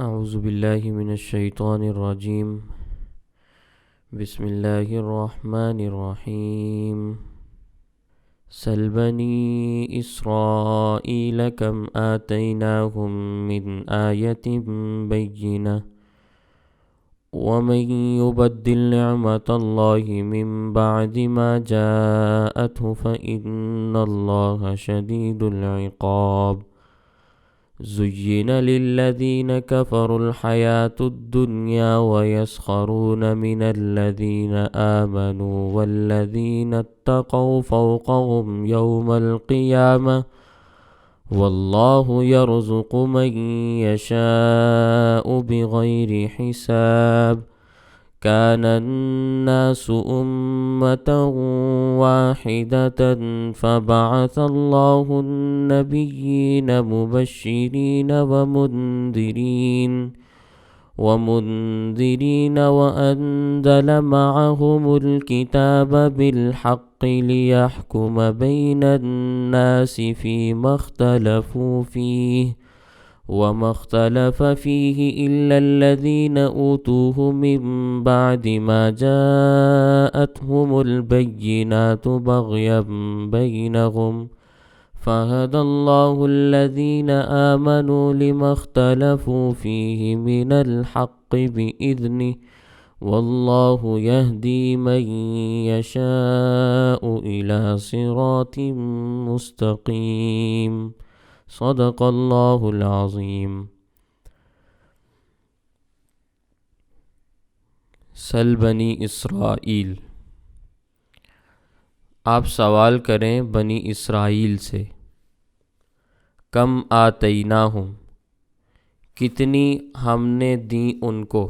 اعوذ باللہ من الشیطان الرجیم بسم اللہ الرحمن الرحیم سل بنی اسرائیل کم آتیناہم من آیت بینہ ومن یبدل نعمت اللہ من بعد ما جاءته فإن اللہ شدید العقاب زين للذين كفروا الحياة الدنيا ويسخرون من الذين آمنوا والذين اتقوا فوقهم يوم القيامة والله يرزق من يشاء بغير حساب كان الناس أمة واحدة فبعث الله النبيين مبشرين ومنذرين وأنزل معهم الكتاب بالحق ليحكم بين الناس فيما اختلفوا فيه وما اختلف فيه إلا الذين أوتوه من بعد ما جاءتهم البينات بغيا بينهم فهدى الله الذين آمنوا لما اختلفوا فيه من الحق بإذنه والله يهدي من يشاء إلى صراط مستقيم صدق اللہ العظیم۔ سل بنی اسرائیل، آپ سوال کریں بنی اسرائیل سے، کم آتیناہم، کتنی ہم نے دی ان کو،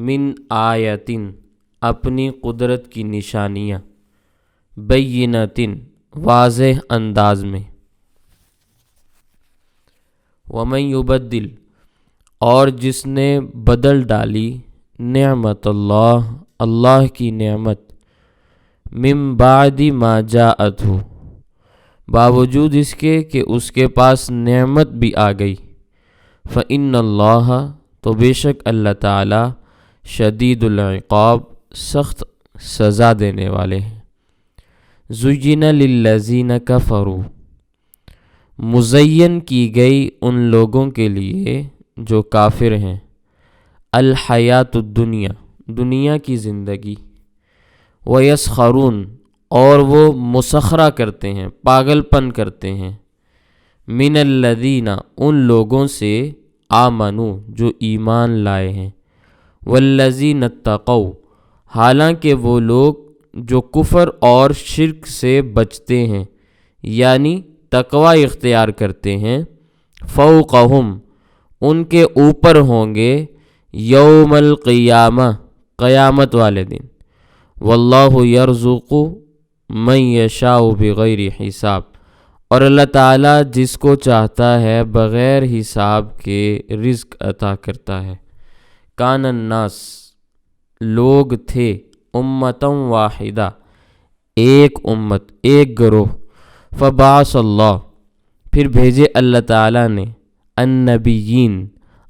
من آیتن، اپنی قدرت کی نشانیاں، بینتن، واضح انداز میں، ومن یبدل، اور جس نے بدل ڈالی، نعمت اللہ، اللہ کی نعمت، من بعد ما جاءتہ، باوجود اس کے کہ اس کے پاس نعمت بھی آ گئی، فإن اللہ، تو بے شک اللہ تعالی، شدید العقاب، سخت سزا دینے والے ہیں، زین للذین کفروا، مزین کی گئی ان لوگوں کے لیے جو کافر ہیں، الحیات الدنیا، دنیا کی زندگی، ویسخرون، اور وہ مسخرہ کرتے ہیں، پاگل پن کرتے ہیں، من الذین، ان لوگوں سے، آمنو، جو ایمان لائے ہیں، والذین اتقوا، حالانکہ وہ لوگ جو کفر اور شرک سے بچتے ہیں، یعنی تقوی اختیار کرتے ہیں، فوقہم، ان کے اوپر ہوں گے، یوم القیامہ، قیامت والے دن، واللہ یرزق من یشاء بغیر حساب، اور اللہ تعالیٰ جس کو چاہتا ہے بغیر حساب کے رزق عطا کرتا ہے۔ کان الناس، لوگ تھے، امتم واحدہ، ایک امت، ایک گروہ، فبعث اللہ، پھر بھیجے اللہ تعالیٰ نے، النبیین،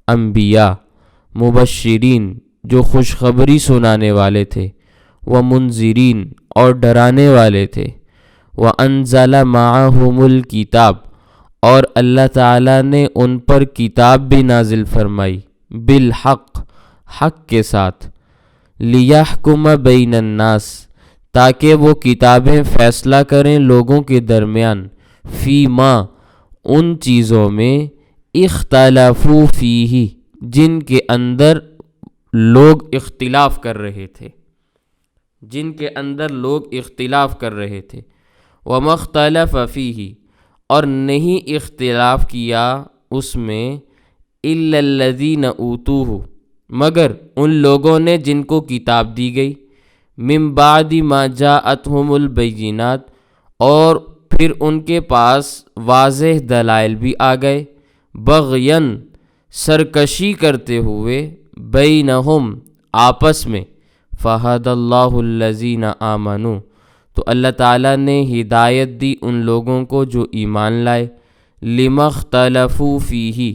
انبیاء، مبشرین، جو خوشخبری سنانے والے تھے، ومنذرین، اور ڈرانے والے تھے، وانزل معہم الکتاب، اور اللہ تعالیٰ نے ان پر کتاب بھی نازل فرمائی، بالحق، حق کے ساتھ، لیحکم بین الناس، تاکہ وہ کتابیں فیصلہ کریں لوگوں کے درمیان، فی ما، ان چیزوں میں، اختلافو فیہ، جن کے اندر لوگ اختلاف کر رہے تھے، وما اختلف فیہ، اور نہیں اختلاف کیا اس میں، الا الذین اوتوہ، مگر ان لوگوں نے جن کو کتاب دی گئی، من بعد ما جاءتہم البینات، اور پھر ان کے پاس واضح دلائل بھی آ گئے، بغین، سرکشی کرتے ہوئے، بینہم، آپس میں، فہد اللہ الذین آمنوا، تو اللہ تعالیٰ نے ہدایت دی ان لوگوں کو جو ایمان لائے، لما اختلفوا فیہ،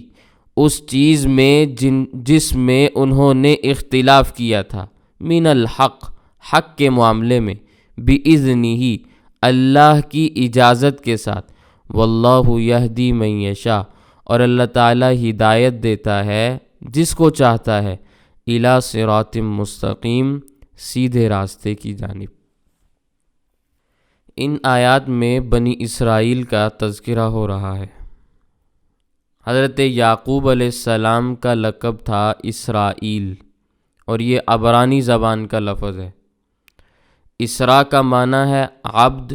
اس چیز میں جس میں انہوں نے اختلاف کیا تھا، من الحق، حق کے معاملے میں، بِإِذْنِهِ، اللہ کی اجازت کے ساتھ، واللہ یہدی من یشاء، اور اللہ تعالیٰ ہدایت دیتا ہے جس کو چاہتا ہے، الی صراط مستقیم، سیدھے راستے کی جانب۔ ان آیات میں بنی اسرائیل کا تذکرہ ہو رہا ہے۔ حضرت یعقوب علیہ السلام کا لقب تھا اسرائیل، اور یہ عبرانی زبان کا لفظ ہے۔ اسرا کا معنی ہے عبد،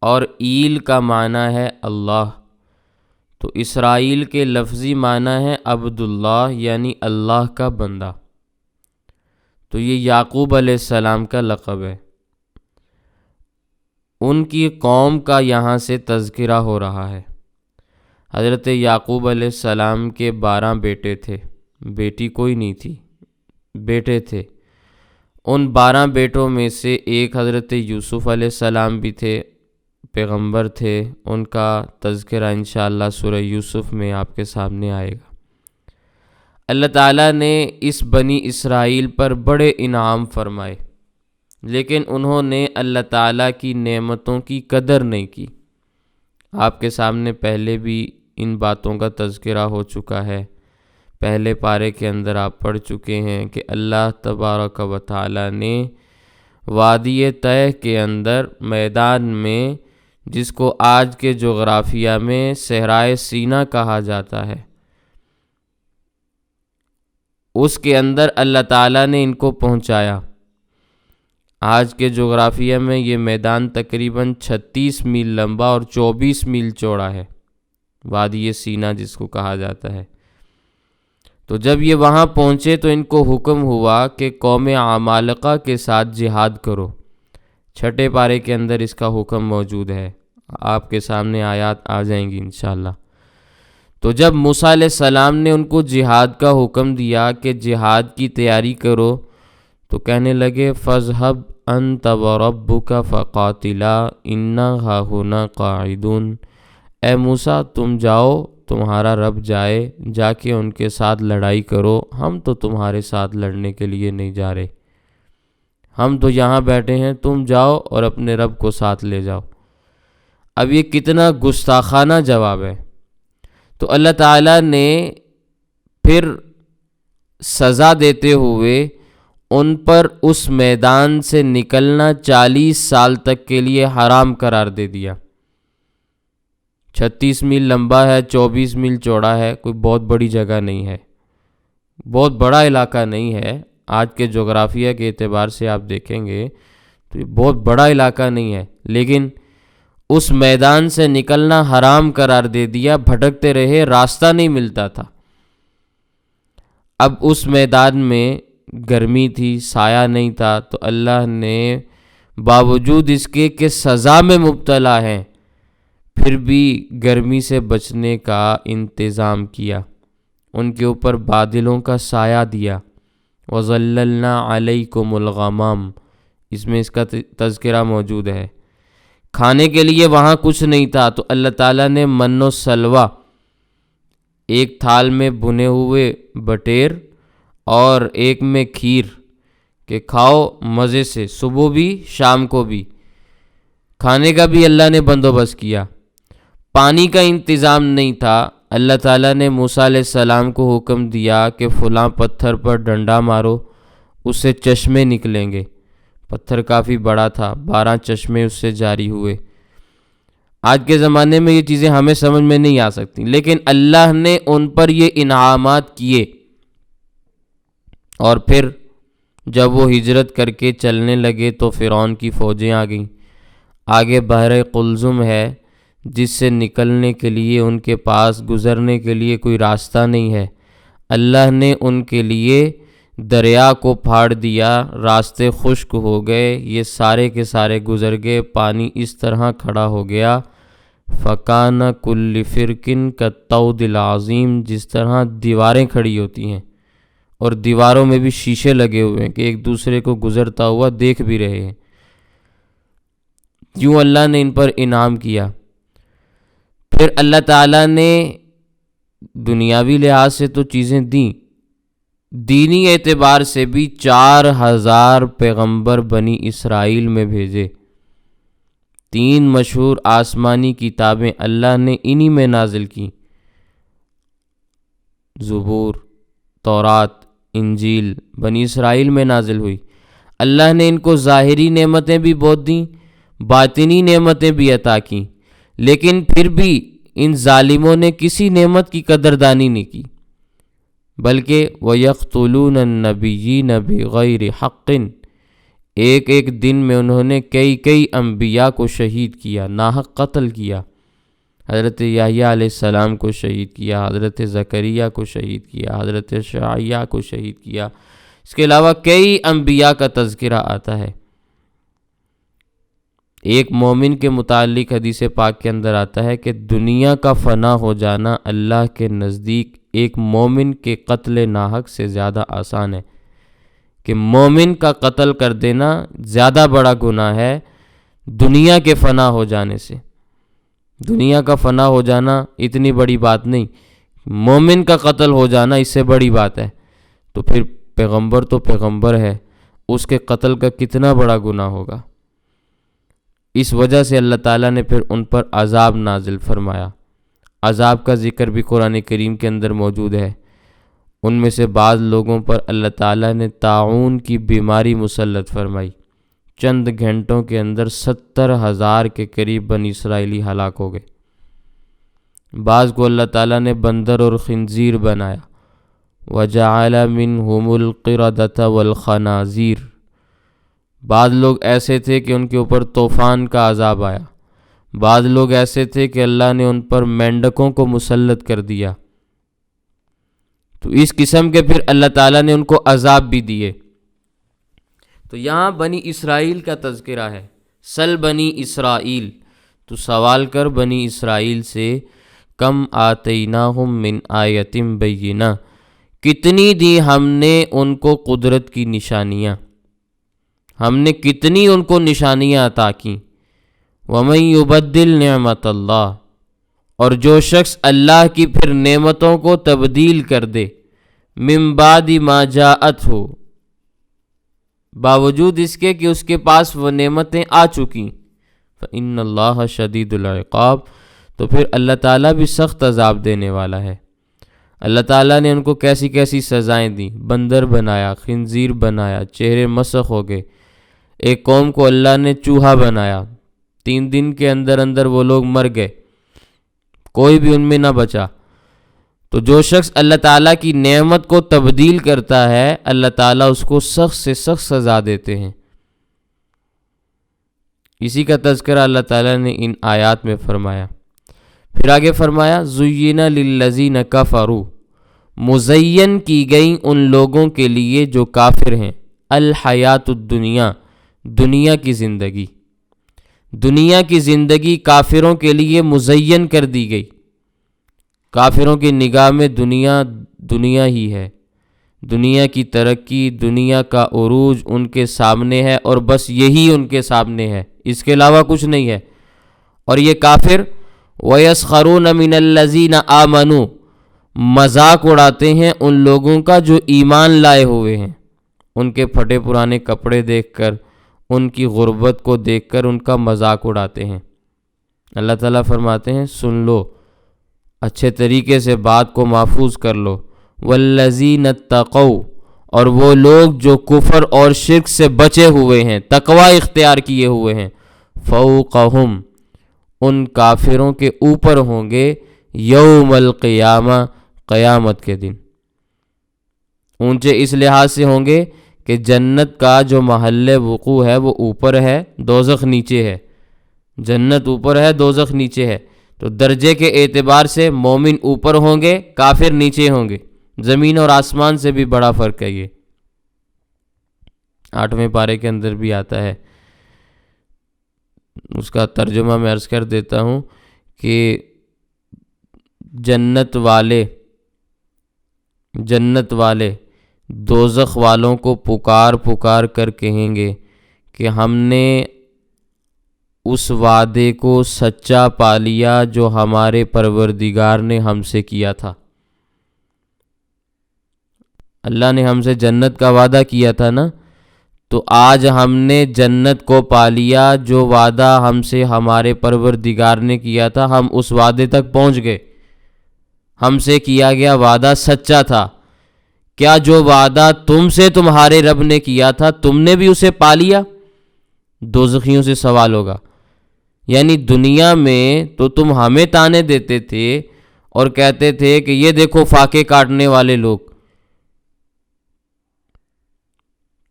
اور ایل کا معنی ہے اللہ، تو اسرائیل کے لفظی معنی ہے عبداللہ، یعنی اللہ کا بندہ۔ تو یہ یعقوب علیہ السلام کا لقب ہے۔ ان کی قوم کا یہاں سے تذکرہ ہو رہا ہے۔ حضرت یعقوب علیہ السلام کے 12 بیٹے تھے، بیٹی کوئی نہیں تھی، بیٹے تھے۔ ان 12 بیٹوں میں سے ایک حضرت یوسف علیہ السلام بھی تھے، پیغمبر تھے۔ ان کا تذکرہ انشاءاللہ سورہ یوسف میں آپ کے سامنے آئے گا۔ اللہ تعالیٰ نے اس بنی اسرائیل پر بڑے انعام فرمائے، لیکن انہوں نے اللہ تعالیٰ کی نعمتوں کی قدر نہیں کی۔ آپ کے سامنے پہلے بھی ان باتوں کا تذکرہ ہو چکا ہے۔ پہلے پارے کے اندر آپ پڑھ چکے ہیں کہ اللہ تبارک و تعالیٰ نے وادی طے کے اندر میدان میں، جس کو آج کے جغرافیہ میں صحرائے سینا کہا جاتا ہے، اس کے اندر اللہ تعالیٰ نے ان کو پہنچایا۔ آج کے جغرافیہ میں یہ میدان تقریباً 36 میل لمبا اور 24 میل چوڑا ہے، وادی سینا جس کو کہا جاتا ہے۔ تو جب یہ وہاں پہنچے تو ان کو حکم ہوا کہ قوم عمالقہ کے ساتھ جہاد کرو۔ چھٹے پارے کے اندر اس کا حکم موجود ہے، آپ کے سامنے آیات آ جائیں گی انشاءاللہ۔ تو جب موسیٰ علیہ السلام نے ان کو جہاد کا حکم دیا کہ جہاد کی تیاری کرو، تو کہنے لگے فَاذْهَبْ أَنْتَ وَرَبُّكَ فَقَاتِلَا إِنَّا هَاهُنَا قَاعِدُونَ، اے موسیٰ تم جاؤ، تمہارا رب جائے، جا کے ان کے ساتھ لڑائی کرو، ہم تو تمہارے ساتھ لڑنے کے لیے نہیں جا رہے، ہم تو یہاں بیٹھے ہیں، تم جاؤ اور اپنے رب کو ساتھ لے جاؤ۔ اب یہ کتنا گستاخانہ جواب ہے۔ تو اللہ تعالیٰ نے پھر سزا دیتے ہوئے ان پر اس میدان سے نکلنا 40 سال تک کے لیے حرام قرار دے دیا۔ 36 میل لمبا ہے، 24 میل چوڑا ہے، کوئی بہت بڑی جگہ نہیں ہے، بہت بڑا علاقہ نہیں ہے۔ آج کے جغرافیہ کے اعتبار سے آپ دیکھیں گے تو یہ بہت بڑا علاقہ نہیں ہے، لیکن اس میدان سے نکلنا حرام قرار دے دیا، بھٹکتے رہے، راستہ نہیں ملتا تھا۔ اب اس میدان میں گرمی تھی، سایہ نہیں تھا، تو اللہ نے باوجود اس کے کہ سزا میں مبتلا ہیں، پھر بھی گرمی سے بچنے کا انتظام کیا، ان کے اوپر بادلوں کا سایہ دیا۔ وَظَلَّلْنَا عَلَيْكُمُ الْغَمَامَ، اس میں اس کا تذکرہ موجود ہے۔ کھانے کے لیے وہاں کچھ نہیں تھا، تو اللہ تعالیٰ نے من و سلوہ، ایک تھال میں بھنے ہوئے بٹیر اور ایک میں کھیر، کہ کھاؤ مزے سے، صبح بھی شام کو بھی، کھانے کا بھی اللہ نے بندوبست کیا۔ پانی کا انتظام نہیں تھا، اللہ تعالیٰ نے موسیٰ علیہ السلام کو حکم دیا کہ فلاں پتھر پر ڈنڈا مارو، اس سے چشمے نکلیں گے۔ پتھر کافی بڑا تھا، 12 چشمے اس سے جاری ہوئے۔ آج کے زمانے میں یہ چیزیں ہمیں سمجھ میں نہیں آ سکتی، لیکن اللہ نے ان پر یہ انعامات کیے۔ اور پھر جب وہ ہجرت کر کے چلنے لگے تو فرعون کی فوجیں آ گئیں۔ آگے بحر قلزم ہے، جس سے نکلنے کے لیے ان کے پاس گزرنے کے لیے کوئی راستہ نہیں ہے۔ اللہ نے ان کے لیے دریا کو پھاڑ دیا، راستے خشک ہو گئے، یہ سارے کے سارے گزر گئے، پانی اس طرح کھڑا ہو گیا، فَكَانَ كُلِّ فِرْقٍ كَالطَّوْدِ الْعَظِيمِ، جس طرح دیواریں کھڑی ہوتی ہیں، اور دیواروں میں بھی شیشے لگے ہوئے ہیں کہ ایک دوسرے کو گزرتا ہوا دیکھ بھی رہے ہیں۔ یوں اللہ نے ان پر انعام کیا۔ پھر اللہ تعالیٰ نے دنیاوی لحاظ سے تو چیزیں دیں، دینی اعتبار سے بھی 4000 پیغمبر بنی اسرائیل میں بھیجے، 3 مشہور آسمانی کتابیں اللہ نے انہی میں نازل کی، زبور، تورات، انجیل بنی اسرائیل میں نازل ہوئی۔ اللہ نے ان کو ظاہری نعمتیں بھی بہت دیں، باطنی نعمتیں بھی عطا کیں، لیکن پھر بھی ان ظالموں نے کسی نعمت کی قدردانی نہیں کی، بلکہ وَيَقْتُلُونَ النَّبِيِّينَ بِغَيْرِ حَقٍّ، ایک دن میں انہوں نے کئی انبیاء کو شہید کیا، ناحق قتل کیا۔ حضرت یحییٰ علیہ السلام کو شہید کیا، حضرت زکریا کو شہید کیا، حضرت شعیہ کو شہید کیا، اس کے علاوہ کئی انبیاء کا تذکرہ آتا ہے۔ ایک مومن کے متعلق حدیث پاک کے اندر آتا ہے کہ دنیا کا فنا ہو جانا اللہ کے نزدیک ایک مومن کے قتل ناحق سے زیادہ آسان ہے، کہ مومن کا قتل کر دینا زیادہ بڑا گناہ ہے دنیا کے فنا ہو جانے سے۔ دنیا کا فنا ہو جانا اتنی بڑی بات نہیں، مومن کا قتل ہو جانا اس سے بڑی بات ہے۔ تو پھر پیغمبر تو پیغمبر ہے، اس کے قتل کا کتنا بڑا گناہ ہوگا۔ اس وجہ سے اللہ تعالیٰ نے پھر ان پر عذاب نازل فرمایا۔ عذاب کا ذکر بھی قرآن کریم کے اندر موجود ہے۔ ان میں سے بعض لوگوں پر اللہ تعالیٰ نے طاعون کی بیماری مسلط فرمائی، چند گھنٹوں کے اندر 70,000 کے قریب بنی اسرائیلی ہلاک ہو گئے۔ بعض کو اللہ تعالیٰ نے بندر اور خنزیر بنایا، وَجَعَلَ مِنْهُمُ الْقِرَدَةَ وَالْخَنَازِيرَ۔ بعض لوگ ایسے تھے کہ ان کے اوپر طوفان کا عذاب آیا، بعض لوگ ایسے تھے کہ اللہ نے ان پر مینڈکوں کو مسلط کر دیا۔ تو اس قسم کے پھر اللہ تعالیٰ نے ان کو عذاب بھی دیے۔ تو یہاں بنی اسرائیل کا تذکرہ ہے، سل بنی اسرائیل، تو سوال کر بنی اسرائیل سے، کم آتیناہم من آیۃ بینہ، کتنی دی ہم نے ان کو قدرت کی نشانیاں، ہم نے کتنی ان کو نشانیاں عطا کیں۔ وَمَن يُبَدِّلْ نِعْمَتَ اللَّهِ، اور جو شخص اللہ کی پھر نعمتوں کو تبدیل کر دے، من بعد ما جاءتہ، باوجود اس کے کہ اس کے پاس وہ نعمتیں آ چکیں، فإن اللہ شدید العقاب، تو پھر اللہ تعالیٰ بھی سخت عذاب دینے والا ہے۔ اللہ تعالیٰ نے ان کو کیسی کیسی سزائیں دیں، بندر بنایا، خنزیر بنایا، چہرے مسخ ہو گئے۔ ایک قوم کو اللہ نے چوہا بنایا، 3 دن کے اندر وہ لوگ مر گئے، کوئی بھی ان میں نہ بچا۔ تو جو شخص اللہ تعالیٰ کی نعمت کو تبدیل کرتا ہے، اللہ تعالیٰ اس کو سخت سے سخت سزا دیتے ہیں۔ اسی کا تذکرہ اللہ تعالیٰ نے ان آیات میں فرمایا۔ پھر آگے فرمایا، زُيِّنَ لِلَّذِينَ كَفَرُوا، مزین کی گئیں ان لوگوں کے لیے جو کافر ہیں، الحیات الدنیا، دنیا کی زندگی، دنیا کی زندگی کافروں کے لیے مزین کر دی گئی۔ کافروں کی نگاہ میں دنیا ہی ہے، دنیا کی ترقی، دنیا کا عروج ان کے سامنے ہے، اور بس یہی ان کے سامنے ہے، اس کے علاوہ کچھ نہیں ہے۔ اور یہ کافر وَيَسْخَرُونَ مِنَ الَّذِينَ آمَنُوا، مذاق اڑاتے ہیں ان لوگوں کا جو ایمان لائے ہوئے ہیں، ان کے پھٹے پرانے کپڑے دیکھ کر، ان کی غربت کو دیکھ کر ان کا مذاق اڑاتے ہیں۔ اللہ تعالیٰ فرماتے ہیں سن لو، اچھے طریقے سے بات کو محفوظ کر لو۔ وَالَّذِينَ اتَّقَوْا، اور وہ لوگ جو کفر اور شرک سے بچے ہوئے ہیں، تقوی اختیار کیے ہوئے ہیں، فوقہم، ان کافروں کے اوپر ہوں گے، یوم القیامہ، قیامت کے دن۔ اونچے اس لحاظ سے ہوں گے کہ جنت کا جو محل وقوع ہے وہ اوپر ہے، دوزخ نیچے ہے۔ جنت اوپر ہے، دوزخ نیچے ہے، تو درجے کے اعتبار سے مومن اوپر ہوں گے، کافر نیچے ہوں گے۔ زمین اور آسمان سے بھی بڑا فرق ہے یہ۔ 8ویں پارے کے اندر بھی آتا ہے، اس کا ترجمہ میں عرض کر دیتا ہوں کہ جنت والے دوزخ والوں کو پکار کر کہیں گے کہ ہم نے اس وعدے کو سچا پا لیا جو ہمارے پروردگار نے ہم سے کیا تھا۔ اللہ نے ہم سے جنت کا وعدہ کیا تھا نا، تو آج ہم نے جنت کو پا لیا۔ جو وعدہ ہم سے ہمارے پروردگار نے کیا تھا، ہم اس وعدے تک پہنچ گئے۔ ہم سے کیا گیا وعدہ سچا تھا۔ کیا جو وعدہ تم سے تمہارے رب نے کیا تھا تم نے بھی اسے پا لیا؟ دوزخیوں سے سوال ہوگا۔ یعنی دنیا میں تو تم ہمیں تانے دیتے تھے اور کہتے تھے کہ یہ دیکھو فاقے کاٹنے والے لوگ،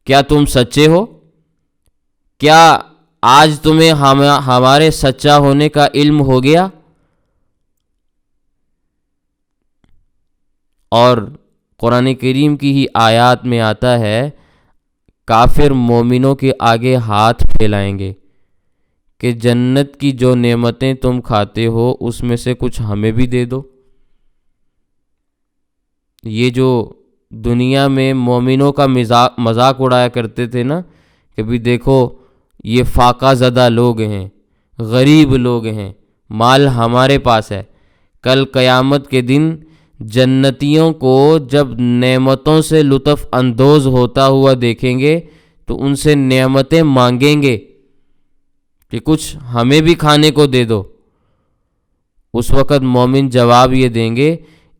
کیا تم سچے ہو؟ کیا آج تمہیں ہمارے سچا ہونے کا علم ہو گیا؟ اور قرآن کریم کی ہی آیات میں آتا ہے کافر مومنوں کے آگے ہاتھ پھیلائیں گے کہ جنت کی جو نعمتیں تم کھاتے ہو اس میں سے کچھ ہمیں بھی دے دو۔ یہ جو دنیا میں مومنوں کا مذاق اڑایا کرتے تھے نا کہ بھی دیکھو یہ فاقہ زدہ لوگ ہیں، غریب لوگ ہیں، مال ہمارے پاس ہے۔ کل قیامت کے دن جنتیوں کو جب نعمتوں سے لطف اندوز ہوتا ہوا دیکھیں گے تو ان سے نعمتیں مانگیں گے کہ کچھ ہمیں بھی کھانے کو دے دو۔ اس وقت مومن جواب یہ دیں گے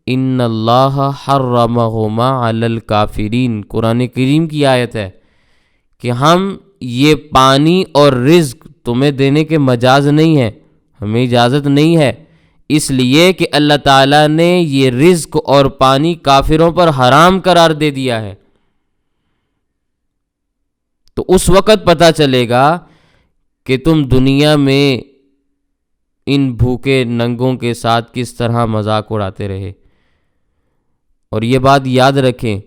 ان اللہ حرمہما علی الکافرین۔ قرآن کریم کی آیت ہے کہ ہم یہ پانی اور رزق تمہیں دینے کے مجاز نہیں ہے، ہمیں اجازت نہیں ہے، اس لیے کہ اللہ تعالیٰ نے یہ رزق اور پانی کافروں پر حرام قرار دے دیا ہے۔ تو اس وقت پتہ چلے گا کہ تم دنیا میں ان بھوکے ننگوں کے ساتھ کس طرح مذاق اڑاتے رہے۔ اور یہ بات یاد رکھیں،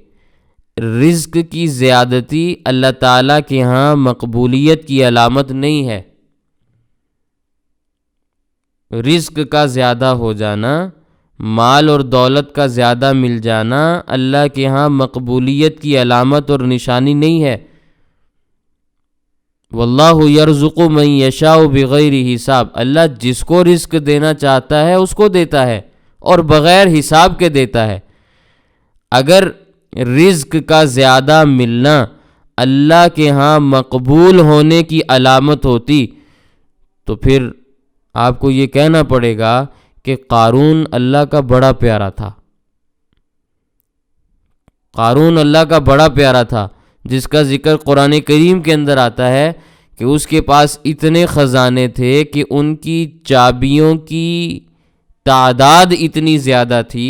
رزق کی زیادتی اللہ تعالیٰ کے ہاں مقبولیت کی علامت نہیں ہے۔ رزق کا زیادہ ہو جانا، مال اور دولت کا زیادہ مل جانا اللہ کے ہاں مقبولیت کی علامت اور نشانی نہیں ہے۔ واللہ یرزق من یشاء بغیر حساب، اللہ جس کو رزق دینا چاہتا ہے اس کو دیتا ہے اور بغیر حساب کے دیتا ہے۔ اگر رزق کا زیادہ ملنا اللہ کے ہاں مقبول ہونے کی علامت ہوتی تو پھر آپ کو یہ کہنا پڑے گا کہ قارون اللہ کا بڑا پیارا تھا۔ قارون اللہ کا بڑا پیارا تھا جس کا ذکر قرآن کریم کے اندر آتا ہے کہ اس کے پاس اتنے خزانے تھے کہ ان کی چابیوں کی تعداد اتنی زیادہ تھی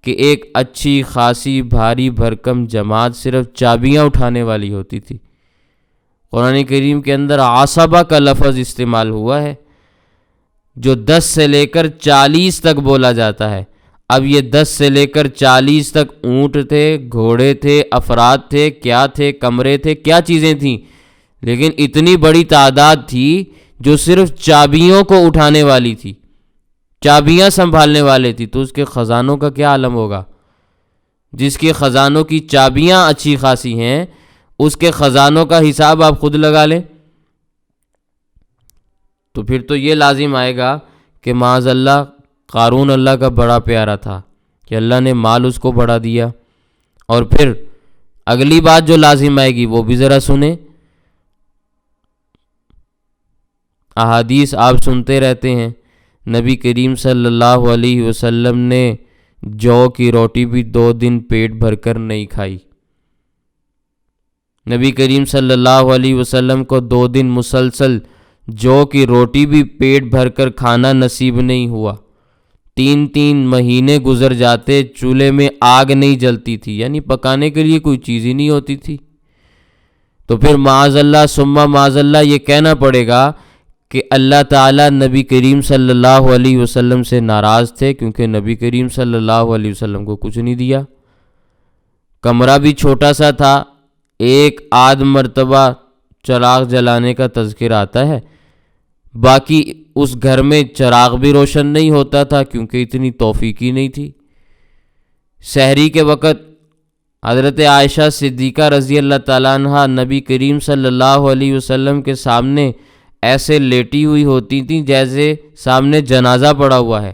کہ ایک اچھی خاصی بھاری بھرکم جماعت صرف چابیاں اٹھانے والی ہوتی تھی۔ قرآن کریم کے اندر عصبہ کا لفظ استعمال ہوا ہے جو 10 سے لے کر 40 تک بولا جاتا ہے۔ اب یہ 10 سے لے کر 40 تک اونٹ تھے، گھوڑے تھے، افراد تھے، کیا تھے، کمرے تھے، کیا چیزیں تھیں، لیکن اتنی بڑی تعداد تھی جو صرف چابیوں کو اٹھانے والی تھی، چابیاں سنبھالنے والے تھی۔ تو اس کے خزانوں کا کیا عالم ہوگا؟ جس کے خزانوں کی چابیاں اچھی خاصی ہیں اس کے خزانوں کا حساب آپ خود لگا لیں۔ تو پھر تو یہ لازم آئے گا کہ معاذ اللہ قارون اللہ کا بڑا پیارا تھا کہ اللہ نے مال اس کو بڑا دیا۔ اور پھر اگلی بات جو لازم آئے گی وہ بھی ذرا سنیں۔ احادیث آپ سنتے رہتے ہیں، نبی کریم صلی اللہ علیہ وسلم نے جو کی روٹی بھی 2 دن پیٹ بھر کر نہیں کھائی۔ نبی کریم صلی اللہ علیہ وسلم کو 2 دن مسلسل جو کی روٹی بھی پیٹ بھر کر کھانا نصیب نہیں ہوا۔ 3 مہینے گزر جاتے، چولہے میں آگ نہیں جلتی تھی، یعنی پکانے کے لیے کوئی چیز ہی نہیں ہوتی تھی۔ تو پھر معاذ اللہ ثم معاذ اللہ یہ کہنا پڑے گا کہ اللہ تعالیٰ نبی کریم صلی اللہ علیہ وسلم سے ناراض تھے کیونکہ نبی کریم صلی اللہ علیہ وسلم کو کچھ نہیں دیا۔ کمرہ بھی چھوٹا سا تھا، ایک آدھ مرتبہ چراغ جلانے کا تذکر آتا ہے، باقی اس گھر میں چراغ بھی روشن نہیں ہوتا تھا کیونکہ اتنی توفیق ہی نہیں تھی۔ سحری کے وقت حضرت عائشہ صدیقہ رضی اللہ تعالیٰ عنہ نبی کریم صلی اللہ علیہ وسلم کے سامنے ایسے لیٹی ہوئی ہوتی تھیں جیسے سامنے جنازہ پڑا ہوا ہے۔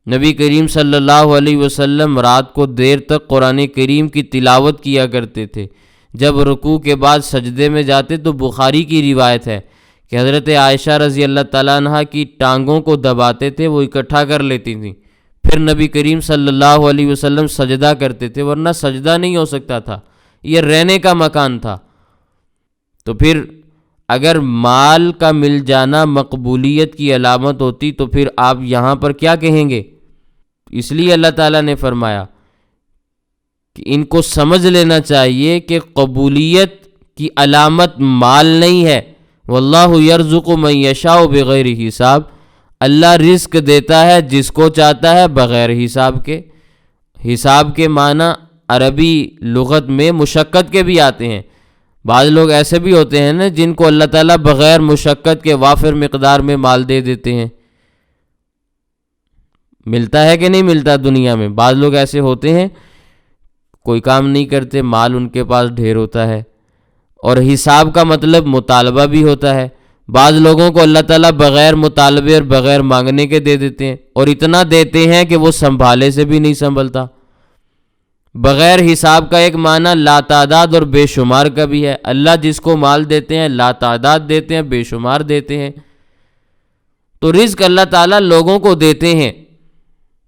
نبی کریم صلی اللہ علیہ وسلم رات کو دیر تک قرآن کریم کی تلاوت کیا کرتے تھے۔ جب رکوع کے بعد سجدے میں جاتے تو بخاری کی روایت ہے کہ حضرت عائشہ رضی اللہ تعالیٰ عنہ کی ٹانگوں کو دباتے تھے، وہ اکٹھا کر لیتی تھیں، پھر نبی کریم صلی اللہ علیہ وسلم سجدہ کرتے تھے، ورنہ سجدہ نہیں ہو سکتا تھا، یہ رہنے کا مکان تھا۔ تو پھر اگر مال کا مل جانا مقبولیت کی علامت ہوتی تو پھر آپ یہاں پر کیا کہیں گے؟ اس لیے اللہ تعالیٰ نے فرمایا کہ ان کو سمجھ لینا چاہیے کہ قبولیت کی علامت مال نہیں ہے۔ واللہ یرزق من یشاء بغیر حساب، اللہ رزق دیتا ہے جس کو چاہتا ہے بغیر حساب کے۔ حساب کے معنی عربی لغت میں مشقت کے بھی آتے ہیں۔ بعض لوگ ایسے بھی ہوتے ہیں نا جن کو اللہ تعالیٰ بغیر مشقت کے وافر مقدار میں مال دے دیتے ہیں۔ ملتا ہے کہ نہیں ملتا دنیا میں؟ بعض لوگ ایسے ہوتے ہیں، کوئی کام نہیں کرتے، مال ان کے پاس ڈھیر ہوتا ہے، اور حساب کا مطلب مطالبہ بھی ہوتا ہے۔ بعض لوگوں کو اللہ تعالیٰ بغیر مطالبے اور بغیر مانگنے کے دے دیتے ہیں، اور اتنا دیتے ہیں کہ وہ سنبھالے سے بھی نہیں سنبھلتا۔ بغیر حساب کا ایک معنی لا تعداد اور بے شمار کا بھی ہے۔ اللہ جس کو مال دیتے ہیں لا تعداد دیتے ہیں، بے شمار دیتے ہیں۔ تو رزق اللہ تعالیٰ لوگوں کو دیتے ہیں،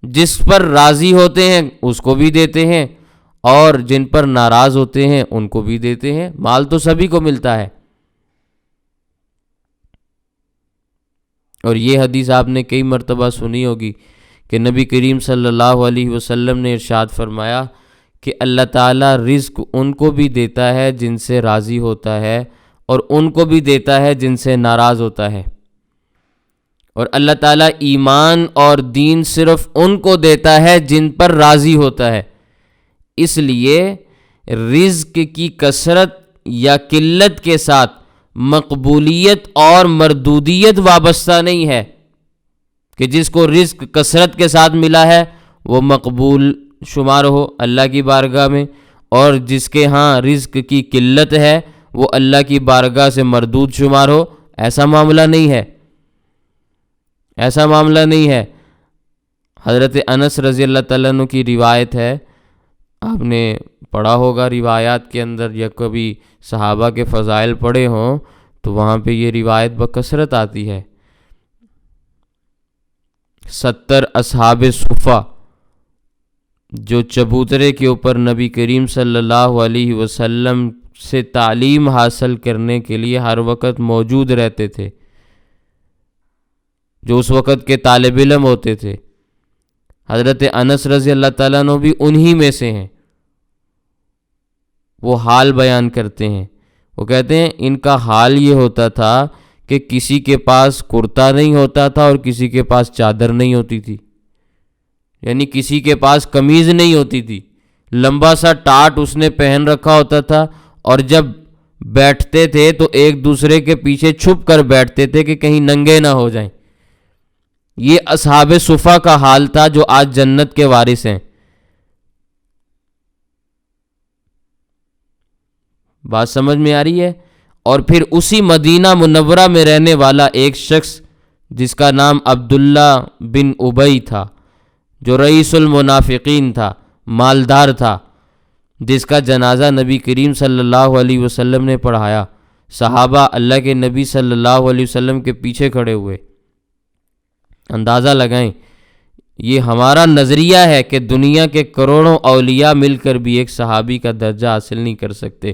جس پر راضی ہوتے ہیں اس کو بھی دیتے ہیں، اور جن پر ناراض ہوتے ہیں ان کو بھی دیتے ہیں۔ مال تو سبھی کو ملتا ہے۔ اور یہ حدیث آپ نے کئی مرتبہ سنی ہوگی کہ نبی کریم صلی اللہ علیہ وسلم نے ارشاد فرمایا کہ اللہ تعالیٰ رزق ان کو بھی دیتا ہے جن سے راضی ہوتا ہے، اور ان کو بھی دیتا ہے جن سے ناراض ہوتا ہے۔ اور اللہ تعالیٰ ایمان اور دین صرف ان کو دیتا ہے جن پر راضی ہوتا ہے۔ اس لیے رزق کی کثرت یا قلت کے ساتھ مقبولیت اور مردودیت وابستہ نہیں ہے کہ جس کو رزق کثرت کے ساتھ ملا ہے وہ مقبول شمار ہو اللہ کی بارگاہ میں، اور جس کے ہاں رزق کی قلت ہے وہ اللہ کی بارگاہ سے مردود شمار ہو۔ ایسا معاملہ نہیں ہے، ایسا معاملہ نہیں ہے۔ حضرت انس رضی اللہ تعالیٰ عنہ کی روایت ہے، آپ نے پڑھا ہوگا روایات کے اندر، یا کبھی صحابہ کے فضائل پڑھے ہوں تو وہاں پہ یہ روایت بکثرت آتی ہے۔ 70 اصحاب صفہ جو چبوترے کے اوپر نبی کریم صلی اللہ علیہ وسلم سے تعلیم حاصل کرنے کے لیے ہر وقت موجود رہتے تھے، جو اس وقت کے طالب علم ہوتے تھے، حضرت انس رضی اللہ تعالیٰ عنہ بھی انہی میں سے ہیں۔ وہ حال بیان کرتے ہیں، وہ کہتے ہیں ان کا حال یہ ہوتا تھا کہ کسی کے پاس کرتا نہیں ہوتا تھا اور کسی کے پاس چادر نہیں ہوتی تھی، یعنی کسی کے پاس قمیض نہیں ہوتی تھی، لمبا سا ٹاٹ اس نے پہن رکھا ہوتا تھا، اور جب بیٹھتے تھے تو ایک دوسرے کے پیچھے چھپ کر بیٹھتے تھے کہ کہیں ننگے نہ ہو جائیں۔ یہ اصحاب صفہ کا حال تھا جو آج جنت کے وارث ہیں۔ بات سمجھ میں آ رہی ہے؟ اور پھر اسی مدینہ منورہ میں رہنے والا ایک شخص جس کا نام عبداللہ بن ابی تھا، جو رئیس المنافقین تھا، مالدار تھا، جس کا جنازہ نبی کریم صلی اللہ علیہ وسلم نے پڑھایا۔ صحابہ اللہ کے نبی صلی اللہ علیہ وسلم کے پیچھے کھڑے ہوئے۔ اندازہ لگائیں، یہ ہمارا نظریہ ہے کہ دنیا کے کروڑوں اولیاء مل کر بھی ایک صحابی کا درجہ حاصل نہیں کر سکتے۔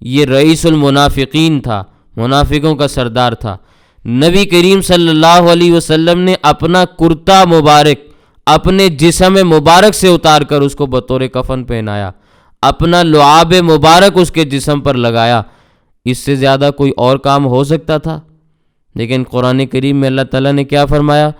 یہ رئیس المنافقین تھا، منافقوں کا سردار تھا۔ نبی کریم صلی اللہ علیہ وسلم نے اپنا کرتا مبارک اپنے جسم مبارک سے اتار کر اس کو بطور کفن پہنایا، اپنا لعاب مبارک اس کے جسم پر لگایا۔ اس سے زیادہ کوئی اور کام ہو سکتا تھا؟ لیکن قرآن کریم میں اللہ تعالیٰ نے کیا فرمایا؟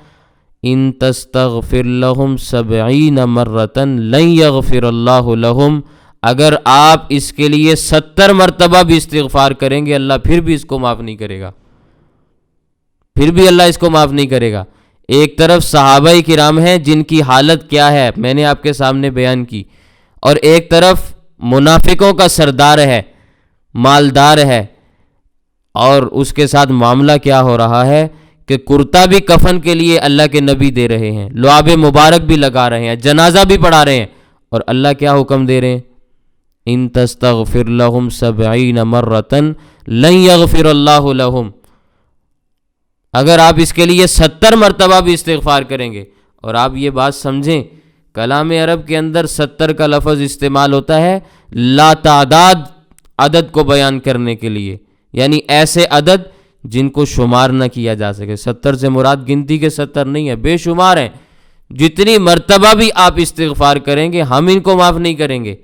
ان تستغفر لهم 70 مرۃ لن یغفر اللہ لهم، اگر آپ اس کے لیے 70 مرتبہ بھی استغفار کریں گے اللہ پھر بھی اس کو معاف نہیں کرے گا، پھر بھی اللہ اس کو معاف نہیں کرے گا۔ ایک طرف صحابہ کرام ہیں جن کی حالت کیا ہے میں نے آپ کے سامنے بیان کی، اور ایک طرف منافقوں کا سردار ہے، مالدار ہے، اور اس کے ساتھ معاملہ کیا ہو رہا ہے کہ کرتا بھی کفن کے لیے اللہ کے نبی دے رہے ہیں، لعاب مبارک بھی لگا رہے ہیں، جنازہ بھی پڑھا رہے ہیں، اور اللہ کیا حکم دے رہے ہیں؟ ان تستغفر لهم 70 مرة لن یغفر اللہ لهم، اگر آپ اس کے لیے 70 مرتبہ بھی استغفار کریں گے۔ اور آپ یہ بات سمجھیں، کلام عرب کے اندر 70 کا لفظ استعمال ہوتا ہے لا تعداد عدد کو بیان کرنے کے لیے، یعنی ایسے عدد جن کو شمار نہ کیا جا سکے۔ 70 سے مراد گنتی کے 70 نہیں ہے، بے شمار ہیں۔ جتنی مرتبہ بھی آپ استغفار کریں گے ہم ان کو معاف نہیں کریں گے۔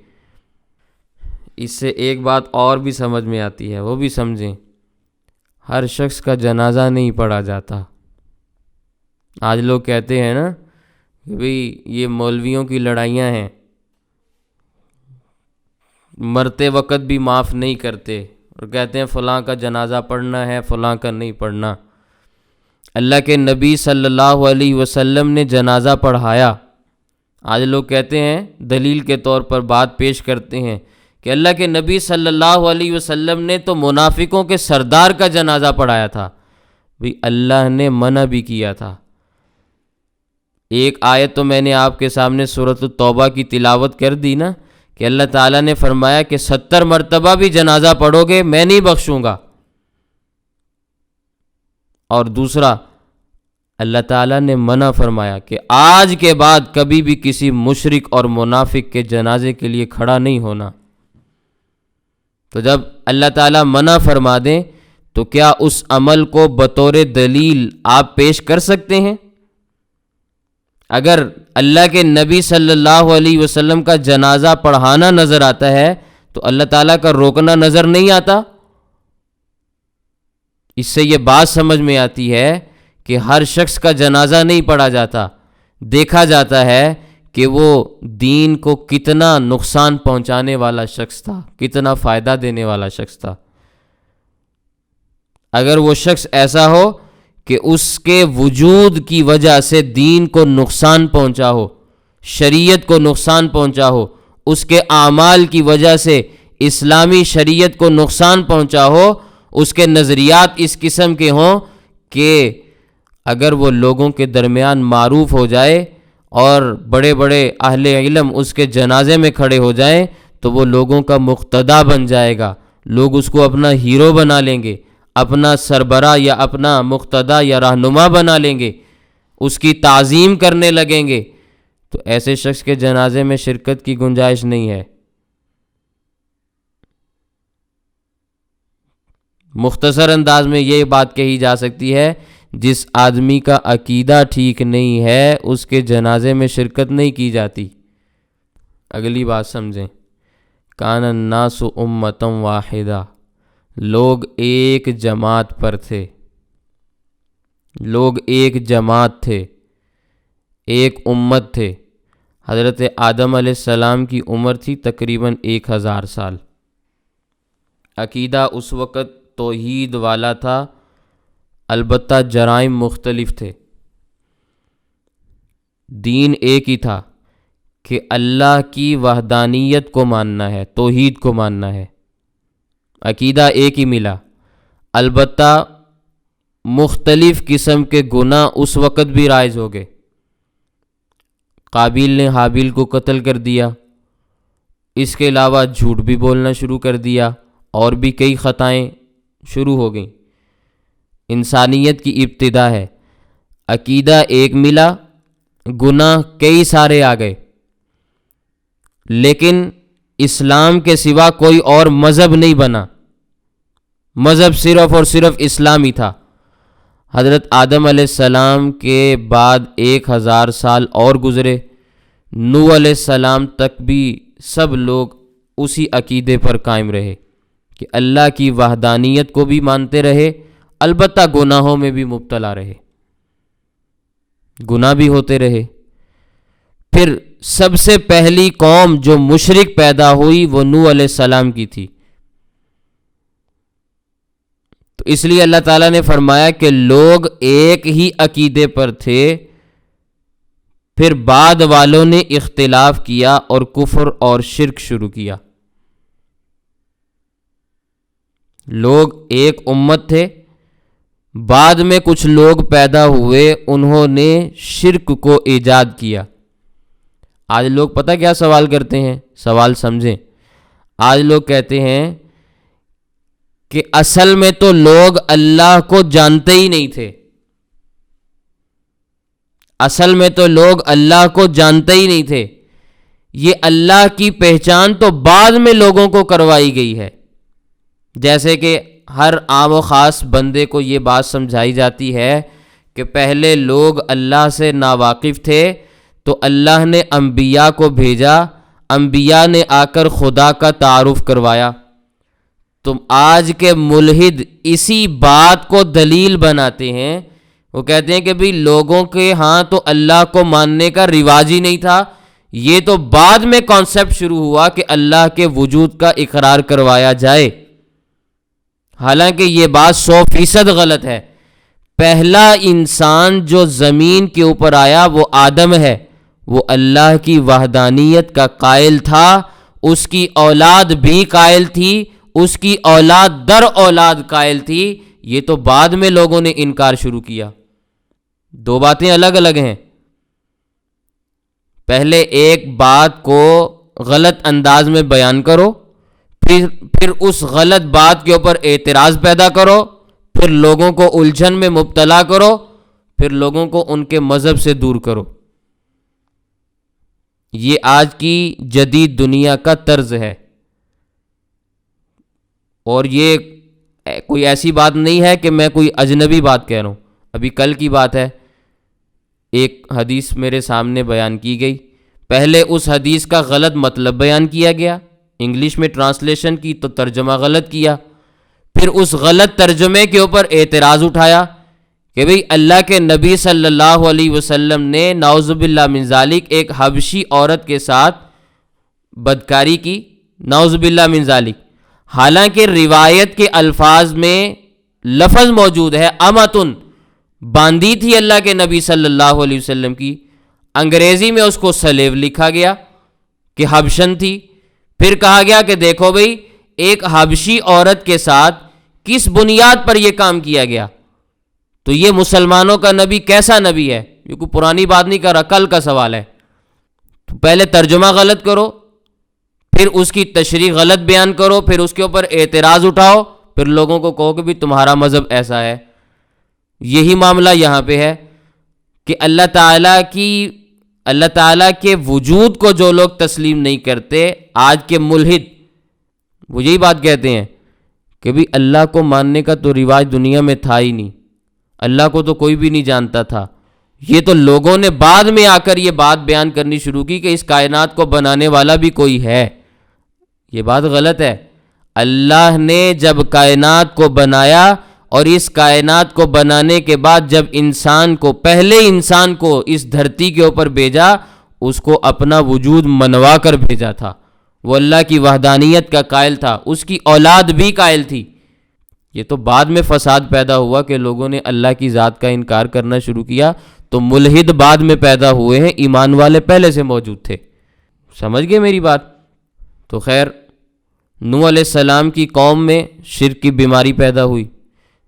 اس سے ایک بات اور بھی سمجھ میں آتی ہے، وہ بھی سمجھیں، ہر شخص کا جنازہ نہیں پڑھا جاتا۔ آج لوگ کہتے ہیں نا کہ بھئی یہ مولویوں کی لڑائیاں ہیں، مرتے وقت بھی معاف نہیں کرتے، اور کہتے ہیں فلاں کا جنازہ پڑھنا ہے، فلاں کا نہیں پڑھنا۔ اللہ کے نبی صلی اللہ علیہ وسلم نے جنازہ پڑھایا۔ آج لوگ کہتے ہیں، دلیل کے طور پر بات پیش کرتے ہیں کہ اللہ کے نبی صلی اللہ علیہ وسلم نے تو منافقوں کے سردار کا جنازہ پڑھایا تھا۔ بھی اللہ نے منع بھی کیا تھا۔ ایک آیت تو میں نے آپ کے سامنے سورۃ التوبہ کی تلاوت کر دی نا، کہ اللہ تعالیٰ نے فرمایا کہ 70 مرتبہ بھی جنازہ پڑھو گے میں نہیں بخشوں گا۔ اور دوسرا، اللہ تعالیٰ نے منع فرمایا کہ آج کے بعد کبھی بھی کسی مشرک اور منافق کے جنازے کے لیے کھڑا نہیں ہونا۔ تو جب اللہ تعالیٰ منع فرما دیں تو کیا اس عمل کو بطور دلیل آپ پیش کر سکتے ہیں؟ اگر اللہ کے نبی صلی اللہ علیہ وسلم کا جنازہ پڑھانا نظر آتا ہے تو اللہ تعالیٰ کا روکنا نظر نہیں آتا؟ اس سے یہ بات سمجھ میں آتی ہے کہ ہر شخص کا جنازہ نہیں پڑھا جاتا، دیکھا جاتا ہے کہ وہ دین کو کتنا نقصان پہنچانے والا شخص تھا، کتنا فائدہ دینے والا شخص تھا۔ اگر وہ شخص ایسا ہو کہ اس کے وجود کی وجہ سے دین کو نقصان پہنچا ہو، شریعت کو نقصان پہنچا ہو، اس کے اعمال کی وجہ سے اسلامی شریعت کو نقصان پہنچا ہو، اس کے نظریات اس قسم کے ہوں کہ اگر وہ لوگوں کے درمیان معروف ہو جائے اور بڑے بڑے اہل علم اس کے جنازے میں کھڑے ہو جائیں تو وہ لوگوں کا مقتدا بن جائے گا، لوگ اس کو اپنا ہیرو بنا لیں گے، اپنا سربراہ یا اپنا مقتدا یا رہنما بنا لیں گے، اس کی تعظیم کرنے لگیں گے، تو ایسے شخص کے جنازے میں شرکت کی گنجائش نہیں ہے۔ مختصر انداز میں یہ بات کہی جا سکتی ہے، جس آدمی کا عقیدہ ٹھیک نہیں ہے اس کے جنازے میں شرکت نہیں کی جاتی۔ اگلی بات سمجھیں، کان الناس امۃ واحدہ، لوگ ایک جماعت پر تھے، لوگ ایک جماعت تھے، ایک امت تھے۔ حضرت آدم علیہ السلام کی عمر تھی تقریباً 1000 سال۔ عقیدہ اس وقت توحید والا تھا، البتہ جرائم مختلف تھے۔ دین ایک ہی تھا کہ اللہ کی وحدانیت کو ماننا ہے، توحید کو ماننا ہے، عقیدہ ایک ہی ملا، البتہ مختلف قسم کے گناہ اس وقت بھی رائج ہو گئے۔ قابیل نے حابیل کو قتل کر دیا، اس کے علاوہ جھوٹ بھی بولنا شروع کر دیا، اور بھی کئی خطائیں شروع ہو گئیں۔ انسانیت کی ابتدا ہے، عقیدہ ایک ملا، گناہ کئی سارے آ گئے، لیکن اسلام کے سوا کوئی اور مذہب نہیں بنا، مذہب صرف اور صرف اسلام ہی تھا۔ حضرت آدم علیہ السلام کے بعد 1000 سال اور گزرے، نوح علیہ السلام تک بھی سب لوگ اسی عقیدے پر قائم رہے کہ اللہ کی وحدانیت کو بھی مانتے رہے، البتہ گناہوں میں بھی مبتلا رہے، گناہ بھی ہوتے رہے۔ پھر سب سے پہلی قوم جو مشرک پیدا ہوئی وہ نوح علیہ السلام کی تھی، تو اس لیے اللہ تعالیٰ نے فرمایا کہ لوگ ایک ہی عقیدے پر تھے، پھر بعد والوں نے اختلاف کیا اور کفر اور شرک شروع کیا۔ لوگ ایک امت تھے، بعد میں کچھ لوگ پیدا ہوئے، انہوں نے شرک کو ایجاد کیا۔ آج لوگ پتہ کیا سوال کرتے ہیں؟ سوال سمجھیں۔ آج لوگ کہتے ہیں کہ اصل میں تو لوگ اللہ کو جانتے ہی نہیں تھے، اصل میں تو لوگ اللہ کو جانتے ہی نہیں تھے، یہ اللہ کی پہچان تو بعد میں لوگوں کو کروائی گئی ہے۔ جیسے کہ ہر عام و خاص بندے کو یہ بات سمجھائی جاتی ہے کہ پہلے لوگ اللہ سے ناواقف تھے تو اللہ نے انبیاء کو بھیجا، انبیاء نے آ کر خدا کا تعارف کروایا۔ تم آج کے ملحد اسی بات کو دلیل بناتے ہیں، وہ کہتے ہیں کہ بھئی لوگوں کے ہاں تو اللہ کو ماننے کا رواج ہی نہیں تھا، یہ تو بعد میں کانسیپٹ شروع ہوا کہ اللہ کے وجود کا اقرار کروایا جائے۔ حالانکہ یہ بات 100% غلط ہے۔ پہلا انسان جو زمین کے اوپر آیا وہ آدم ہے، وہ اللہ کی وحدانیت کا قائل تھا، اس کی اولاد بھی قائل تھی، اس کی اولاد در اولاد قائل تھی، یہ تو بعد میں لوگوں نے انکار شروع کیا۔ دو باتیں الگ الگ ہیں۔ پہلے ایک بات کو غلط انداز میں بیان کرو، پھر اس غلط بات کے اوپر اعتراض پیدا کرو، پھر لوگوں کو الجھن میں مبتلا کرو، پھر لوگوں کو ان کے مذہب سے دور کرو۔ یہ آج کی جدید دنیا کا طرز ہے، اور یہ کوئی ایسی بات نہیں ہے کہ میں کوئی اجنبی بات کہہ رہا ہوں۔ ابھی کل کی بات ہے، ایک حدیث میرے سامنے بیان کی گئی، پہلے اس حدیث کا غلط مطلب بیان کیا گیا، انگلش میں ٹرانسلیشن کی تو ترجمہ غلط کیا، پھر اس غلط ترجمے کے اوپر اعتراض اٹھایا کہ بھئی اللہ کے نبی صلی اللہ علیہ وسلم نے نعوذ باللہ من ذالک ایک حبشی عورت کے ساتھ بدکاری کی، نعوذ باللہ من ذالک، حالانکہ روایت کے الفاظ میں لفظ موجود ہے امتن، باندی تھی اللہ کے نبی صلی اللہ علیہ وسلم کی، انگریزی میں اس کو سلیو لکھا گیا کہ حبشن تھی۔ پھر کہا گیا کہ دیکھو بھئی ایک حبشی عورت کے ساتھ کس بنیاد پر یہ کام کیا گیا، تو یہ مسلمانوں کا نبی کیسا نبی ہے؟ یہ کوئی پرانی بات نہیں کر رہا، کل کا سوال ہے۔ تو پہلے ترجمہ غلط کرو، پھر اس کی تشریح غلط بیان کرو، پھر اس کے اوپر اعتراض اٹھاؤ، پھر لوگوں کو کہو کہ بھی تمہارا مذہب ایسا ہے۔ یہی معاملہ یہاں پہ ہے کہ اللہ تعالیٰ کے وجود کو جو لوگ تسلیم نہیں کرتے، آج کے ملحد وہ یہی بات کہتے ہیں کہ بھی اللہ کو ماننے کا تو رواج دنیا میں تھا ہی نہیں، اللہ کو تو کوئی بھی نہیں جانتا تھا، یہ تو لوگوں نے بعد میں آ کر یہ بات بیان کرنی شروع کی کہ اس کائنات کو بنانے والا بھی کوئی ہے۔ یہ بات غلط ہے۔ اللہ نے جب کائنات کو بنایا اور اس کائنات کو بنانے کے بعد جب پہلے انسان کو اس دھرتی کے اوپر بھیجا، اس کو اپنا وجود منوا کر بھیجا تھا، وہ اللہ کی وحدانیت کا قائل تھا، اس کی اولاد بھی قائل تھی۔ یہ تو بعد میں فساد پیدا ہوا کہ لوگوں نے اللہ کی ذات کا انکار کرنا شروع کیا، تو ملحد بعد میں پیدا ہوئے ہیں، ایمان والے پہلے سے موجود تھے۔ سمجھ گئے میری بات؟ تو خیر، نوح علیہ السلام کی قوم میں شرک کی بیماری پیدا ہوئی،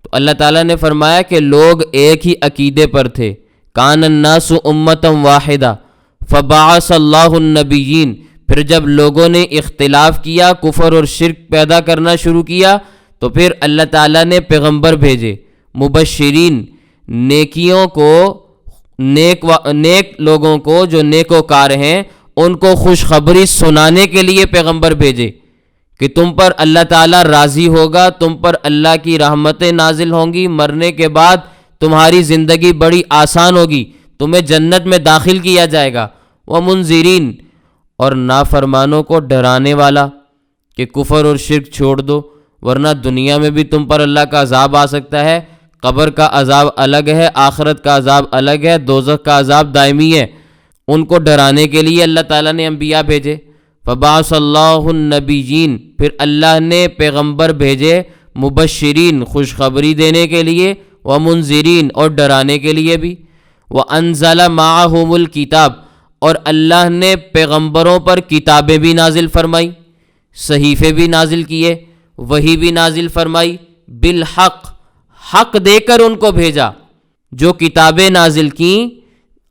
تو اللہ تعالیٰ نے فرمایا کہ لوگ ایک ہی عقیدے پر تھے، کان الناس امۃ واحدہ فبعث اللہ النبیین، پھر جب لوگوں نے اختلاف کیا، کفر اور شرک پیدا کرنا شروع کیا، تو پھر اللہ تعالیٰ نے پیغمبر بھیجے، مبشرین، نیکیوں کو، نیک لوگوں کو جو نیکوکار ہیں ان کو خوشخبری سنانے کے لیے پیغمبر بھیجے کہ تم پر اللہ تعالیٰ راضی ہوگا، تم پر اللہ کی رحمتیں نازل ہوں گی، مرنے کے بعد تمہاری زندگی بڑی آسان ہوگی، تمہیں جنت میں داخل کیا جائے گا۔ ومنذرین، اور نافرمانوں کو ڈرانے والا کہ کفر اور شرک چھوڑ دو، ورنہ دنیا میں بھی تم پر اللہ کا عذاب آ سکتا ہے، قبر کا عذاب الگ ہے، آخرت کا عذاب الگ ہے، دوزخ کا عذاب دائمی ہے۔ ان کو ڈرانے کے لیے اللہ تعالیٰ نے انبیاء بھیجے، فبعث اللہ النبیین، پھر اللہ نے پیغمبر بھیجے، مبشرین، خوشخبری دینے کے لیے، ومنذرین، اور ڈرانے کے لیے بھی، وانزل معہم الکتاب، اور اللہ نے پیغمبروں پر کتابیں بھی نازل فرمائی، صحیفے بھی نازل کیے، وحی بھی نازل فرمائی، بالحق، حق دے کر ان کو بھیجا۔ جو کتابیں نازل کیں،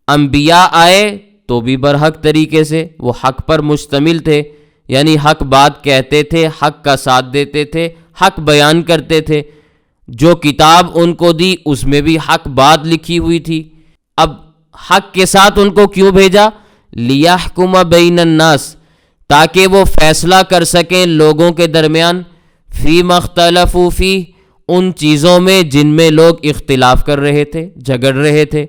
انبیاء آئے تو بھی برحق طریقے سے، وہ حق پر مشتمل تھے، یعنی حق بات کہتے تھے، حق کا ساتھ دیتے تھے، حق بیان کرتے تھے۔ جو کتاب ان کو دی اس میں بھی حق بات لکھی ہوئی تھی۔ اب حق کے ساتھ ان کو کیوں بھیجا؟ لِيَحْكُمَ بَيْنَ النَّاسِ، تاکہ وہ فیصلہ کر سکیں لوگوں کے درمیان، فِي مَا اخْتَلَفُوا فِيهِ، ان چیزوں میں جن میں لوگ اختلاف کر رہے تھے، جھگڑ رہے تھے۔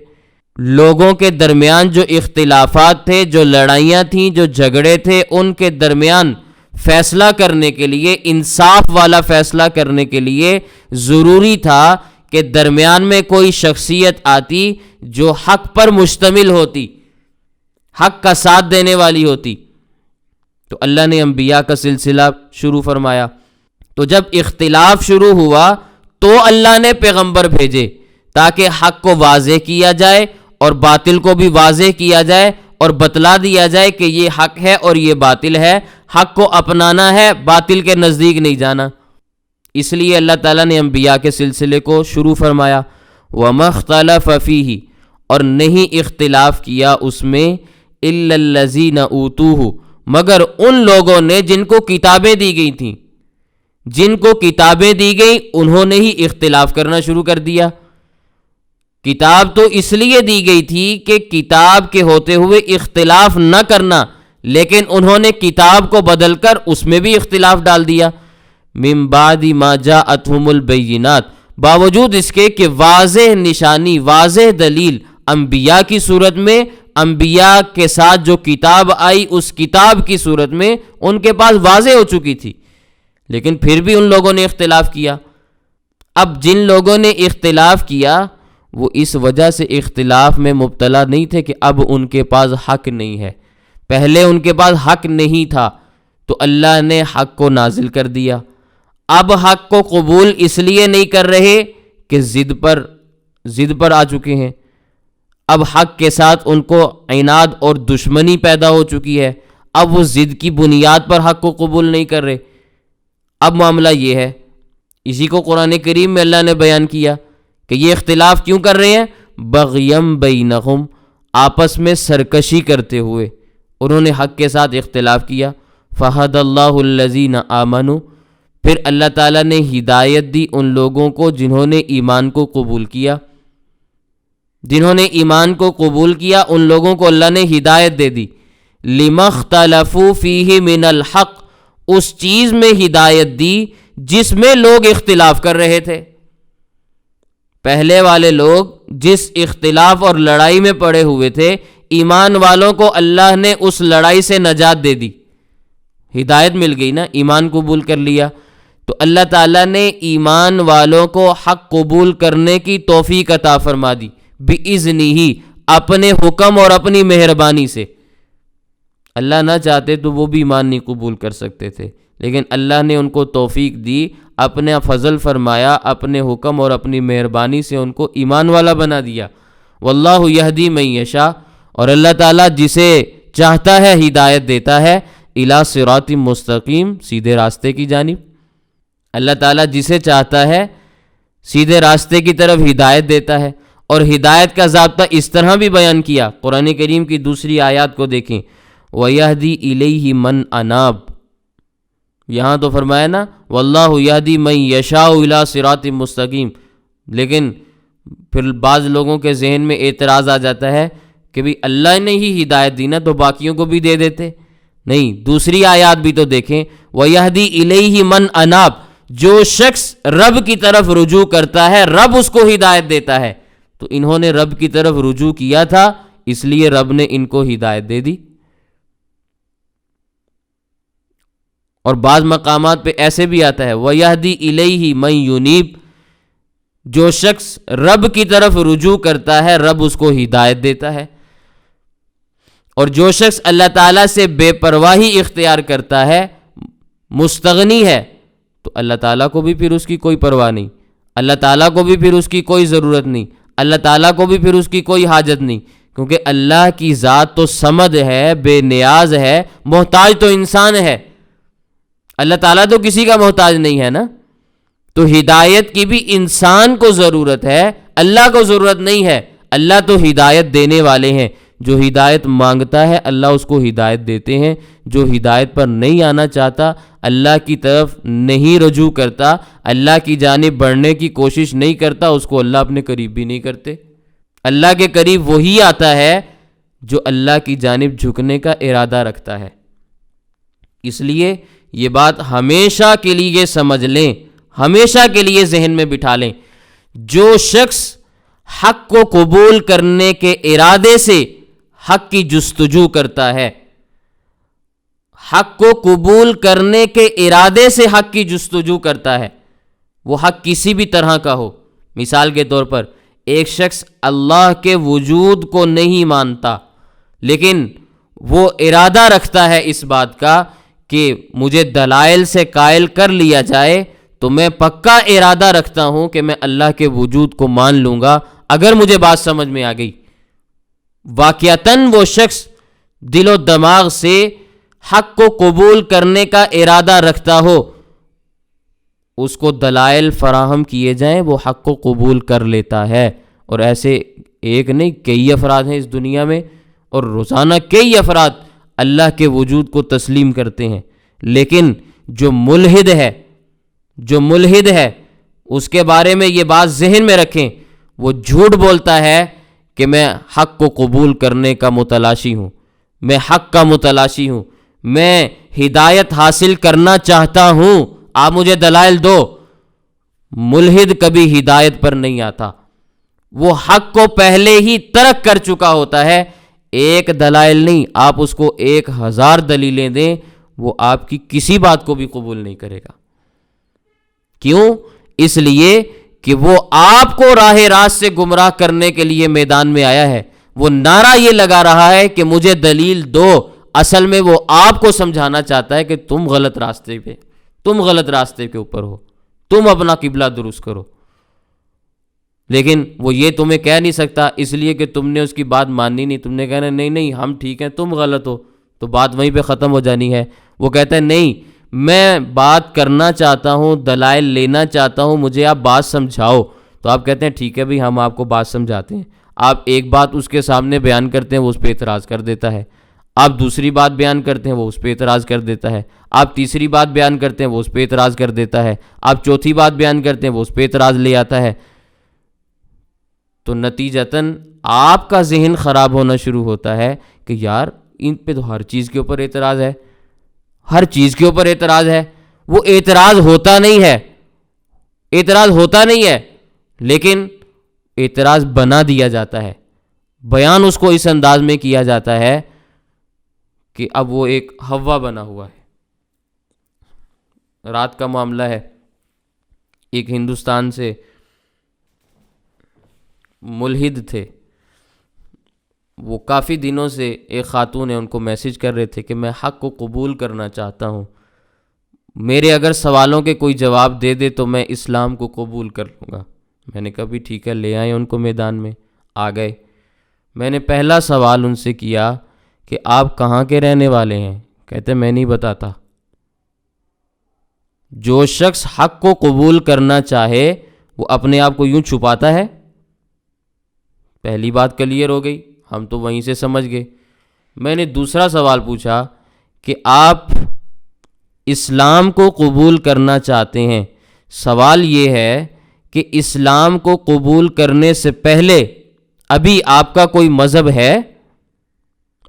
لوگوں کے درمیان جو اختلافات تھے، جو لڑائیاں تھیں، جو جھگڑے تھے، ان کے درمیان فیصلہ کرنے کے لیے، انصاف والا فیصلہ کرنے کے لیے ضروری تھا کہ درمیان میں کوئی شخصیت آتی جو حق پر مشتمل ہوتی، حق کا ساتھ دینے والی ہوتی۔ تو اللہ نے انبیاء کا سلسلہ شروع فرمایا۔ تو جب اختلاف شروع ہوا تو اللہ نے پیغمبر بھیجے تاکہ حق کو واضح کیا جائے اور باطل کو بھی واضح کیا جائے اور بتلا دیا جائے کہ یہ حق ہے اور یہ باطل ہے، حق کو اپنانا ہے، باطل کے نزدیک نہیں جانا۔ اس لیے اللہ تعالیٰ نے انبیاء کے سلسلے کو شروع فرمایا۔ وَمَا اخْتَلَفَ فِيهِ، اور نہیں اختلاف کیا اس میں، إِلَّا الَّذِينَ أُوتُوهُ، مگر ان لوگوں نے جن کو کتابیں دی گئی تھیں۔ جن کو کتابیں دی گئی انہوں نے ہی اختلاف کرنا شروع کر دیا۔ کتاب تو اس لیے دی گئی تھی کہ کتاب کے ہوتے ہوئے اختلاف نہ کرنا، لیکن انہوں نے کتاب کو بدل کر اس میں بھی اختلاف ڈال دیا۔ من بعد ما جاءتهم البینات، باوجود اس کے کہ واضح نشانی، واضح دلیل انبیاء کی صورت میں، انبیاء کے ساتھ جو کتاب آئی اس کتاب کی صورت میں ان کے پاس واضح ہو چکی تھی، لیکن پھر بھی ان لوگوں نے اختلاف کیا۔ اب جن لوگوں نے اختلاف کیا وہ اس وجہ سے اختلاف میں مبتلا نہیں تھے کہ اب ان کے پاس حق نہیں ہے، پہلے ان کے پاس حق نہیں تھا تو اللہ نے حق کو نازل کر دیا۔ اب حق کو قبول اس لیے نہیں کر رہے کہ ضد پر آ چکے ہیں، اب حق کے ساتھ ان کو عناد اور دشمنی پیدا ہو چکی ہے، اب وہ ضد کی بنیاد پر حق کو قبول نہیں کر رہے۔ اب معاملہ یہ ہے، اسی کو قرآن کریم میں اللہ نے بیان کیا کہ یہ اختلاف کیوں کر رہے ہیں؟ بغیم بینہم، آپس میں سرکشی کرتے ہوئے انہوں نے حق کے ساتھ اختلاف کیا۔ فہد اللہ الذین آمنوا، پھر اللہ تعالیٰ نے ہدایت دی ان لوگوں کو جنہوں نے ایمان کو قبول کیا۔ جنہوں نے ایمان کو قبول کیا ان لوگوں کو اللہ نے ہدایت دے دی۔ لما اختلفوا فیہ من الحق، اس چیز میں ہدایت دی جس میں لوگ اختلاف کر رہے تھے۔ پہلے والے لوگ جس اختلاف اور لڑائی میں پڑے ہوئے تھے، ایمان والوں کو اللہ نے اس لڑائی سے نجات دے دی، ہدایت مل گئی نا، ایمان قبول کر لیا۔ تو اللہ تعالیٰ نے ایمان والوں کو حق قبول کرنے کی توفیق عطا فرما دی، بِإِذْنِهِ، اپنے حکم اور اپنی مہربانی سے۔ اللہ نہ چاہتے تو وہ بھی ایمان نہیں قبول کر سکتے تھے، لیکن اللہ نے ان کو توفیق دی، اپنے فضل فرمایا، اپنے حکم اور اپنی مہربانی سے ان کو ایمان والا بنا دیا۔ واللہ یہدی من یشاء، اور اللہ تعالیٰ جسے چاہتا ہے ہدایت دیتا ہے، الی صراط مستقیم، سیدھے راستے کی جانب۔ اللہ تعالیٰ جسے چاہتا ہے سیدھے راستے کی طرف ہدایت دیتا ہے، اور ہدایت کا ضابطہ اس طرح بھی بیان کیا۔ قرآن کریم کی دوسری آیات کو دیکھیں، وَيَهْدِي إِلَيْهِ مَنْ أَنَابَ، یہاں تو فرمایا نا واللہ یہدی من یشاء الی صراط مستقیم، لیکن پھر بعض لوگوں کے ذہن میں اعتراض آ جاتا ہے کہ بھی اللہ نے ہی ہدایت دی نا تو باقیوں کو بھی دے دیتے۔ نہیں، دوسری آیات بھی تو دیکھیں، وَيَهْدِي إِلَيْهِ مَنْ أَنَابَ، جو شخص رب کی طرف رجوع کرتا ہے رب اس کو ہدایت دیتا ہے۔ تو انہوں نے رب کی طرف رجوع کیا تھا، اس لیے رب نے ان کو ہدایت دے دی۔ اور بعض مقامات پہ ایسے بھی آتا ہے وَيَهْدِي إِلَيْهِ مَن يُنِيبُ، جو شخص رب کی طرف رجوع کرتا ہے رب اس کو ہدایت دیتا ہے۔ اور جو شخص اللہ تعالیٰ سے بے پرواہی اختیار کرتا ہے، مستغنی ہے، تو اللہ تعالیٰ کو بھی پھر اس کی کوئی پرواہ نہیں، اللہ تعالیٰ کو بھی پھر اس کی کوئی ضرورت نہیں، اللہ تعالیٰ کو بھی پھر اس کی کوئی حاجت نہیں، کیونکہ اللہ کی ذات تو صمد ہے، بے نیاز ہے، محتاج تو انسان ہے، اللہ تعالیٰ تو کسی کا محتاج نہیں ہے نا۔ تو ہدایت کی بھی انسان کو ضرورت ہے، اللہ کو ضرورت نہیں ہے۔ اللہ تو ہدایت دینے والے ہیں، جو ہدایت مانگتا ہے اللہ اس کو ہدایت دیتے ہیں، جو ہدایت پر نہیں آنا چاہتا، اللہ کی طرف نہیں رجوع کرتا، اللہ کی جانب بڑھنے کی کوشش نہیں کرتا، اس کو اللہ اپنے قریب بھی نہیں کرتے۔ اللہ کے قریب وہی آتا ہے جو اللہ کی جانب جھکنے کا ارادہ رکھتا ہے۔ اس لیے یہ بات ہمیشہ کے لیے سمجھ لیں، ہمیشہ کے لیے ذہن میں بٹھا لیں، جو شخص حق کو قبول کرنے کے ارادے سے حق کی جستجو کرتا ہے، حق کو قبول کرنے کے ارادے سے حق کی جستجو کرتا ہے، وہ حق کسی بھی طرح کا ہو۔ مثال کے طور پر ایک شخص اللہ کے وجود کو نہیں مانتا، لیکن وہ ارادہ رکھتا ہے اس بات کا کہ مجھے دلائل سے قائل کر لیا جائے، تو میں پکا ارادہ رکھتا ہوں کہ میں اللہ کے وجود کو مان لوں گا اگر مجھے بات سمجھ میں آ گئی۔ واقعتاً وہ شخص دل و دماغ سے حق کو قبول کرنے کا ارادہ رکھتا ہو، اس کو دلائل فراہم کیے جائیں وہ حق کو قبول کر لیتا ہے۔ اور ایسے ایک نہیں کئی افراد ہیں اس دنیا میں، اور روزانہ کئی افراد اللہ کے وجود کو تسلیم کرتے ہیں، لیکن جو ملحد ہے اس کے بارے میں یہ بات ذہن میں رکھیں، وہ جھوٹ بولتا ہے کہ میں حق کو قبول کرنے کا متلاشی ہوں، میں حق کا متلاشی ہوں، میں ہدایت حاصل کرنا چاہتا ہوں، آپ مجھے دلائل دو۔ ملحد کبھی ہدایت پر نہیں آتا، وہ حق کو پہلے ہی ترک کر چکا ہوتا ہے۔ ایک دلائل نہیں، آپ اس کو 1000 دلیلیں دیں، وہ آپ کی کسی بات کو بھی قبول نہیں کرے گا۔ کیوں؟ اس لیے کہ وہ آپ کو راہ راست سے گمراہ کرنے کے لیے میدان میں آیا ہے۔ وہ نعرہ یہ لگا رہا ہے کہ مجھے دلیل دو، اصل میں وہ آپ کو سمجھانا چاہتا ہے کہ تم غلط راستے کے اوپر ہو، تم اپنا قبلہ درست کرو۔ لیکن وہ یہ تمہیں کہہ نہیں سکتا، اس لیے کہ تم نے اس کی بات ماننی نہیں، تم نے کہنا نہیں ہم ٹھیک ہیں تم غلط ہو، تو بات وہیں پہ ختم ہو جانی ہے۔ وہ کہتا ہے نہیں، میں بات کرنا چاہتا ہوں، دلائل لینا چاہتا ہوں، مجھے آپ بات سمجھاؤ۔ تو آپ کہتے ہیں ٹھیک ہے بھائی، ہم آپ کو بات سمجھاتے ہیں۔ آپ ایک بات اس کے سامنے بیان کرتے ہیں، وہ اس پہ اعتراض کر دیتا ہے۔ آپ دوسری بات بیان کرتے ہیں، وہ اس پہ اعتراض کر دیتا ہے۔ آپ تیسری بات بیان کرتے ہیں، وہ اس پہ اعتراض کر دیتا ہے۔ آپ چوتھی بات بیان کرتے ہیں، وہ اس پہ اعتراض لے آتا ہے۔ تو نتیجتاً آپ کا ذہن خراب ہونا شروع ہوتا ہے کہ یار ان پہ تو ہر چیز کے اوپر اعتراض ہے، ہر چیز کے اوپر اعتراض ہے۔ وہ اعتراض ہوتا نہیں ہے، لیکن اعتراض بنا دیا جاتا ہے، بیان اس کو اس انداز میں کیا جاتا ہے کہ اب وہ ایک ہوا بنا ہوا ہے۔ رات کا معاملہ ہے، ایک ہندوستان سے ملحد تھے، وہ کافی دنوں سے ایک خاتون ہے ان کو میسج کر رہے تھے کہ میں حق کو قبول کرنا چاہتا ہوں، میرے اگر سوالوں کے کوئی جواب دے دے تو میں اسلام کو قبول کر لوں گا۔ میں نے کہا بھی ٹھیک ہے، لے آئے ان کو میدان میں، آ گئے۔ میں نے پہلا سوال ان سے کیا کہ آپ کہاں کے رہنے والے ہیں؟ کہتے میں نہیں بتاتا۔ جو شخص حق کو قبول کرنا چاہے وہ اپنے آپ کو یوں چھپاتا ہے؟ پہلی بات کلیئر ہو گئی، ہم تو وہیں سے سمجھ گئے۔ میں نے دوسرا سوال پوچھا کہ آپ اسلام کو قبول کرنا چاہتے ہیں، سوال یہ ہے کہ اسلام کو قبول کرنے سے پہلے ابھی آپ کا کوئی مذہب ہے؟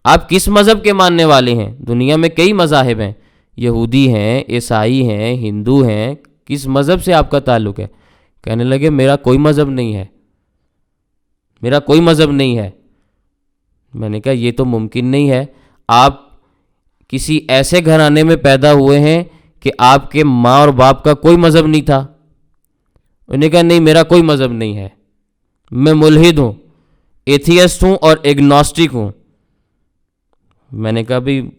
آپ کس مذہب کے ماننے والے ہیں؟ دنیا میں کئی مذاہب ہیں، یہودی ہیں، عیسائی ہیں، ہندو ہیں، کس مذہب سے آپ کا تعلق ہے؟ کہنے لگے میرا کوئی مذہب نہیں ہے، میرا کوئی مذہب نہیں ہے۔ میں نے کہا یہ تو ممکن نہیں ہے، آپ کسی ایسے گھرانے میں پیدا ہوئے ہیں کہ آپ کے ماں اور باپ کا کوئی مذہب نہیں تھا؟ انہوں نے کہا نہیں میرا کوئی مذہب نہیں ہے، میں ملحد ہوں، ایتھیسٹ ہوں اور ایگنوسٹک ہوں۔ میں نے کہا بھی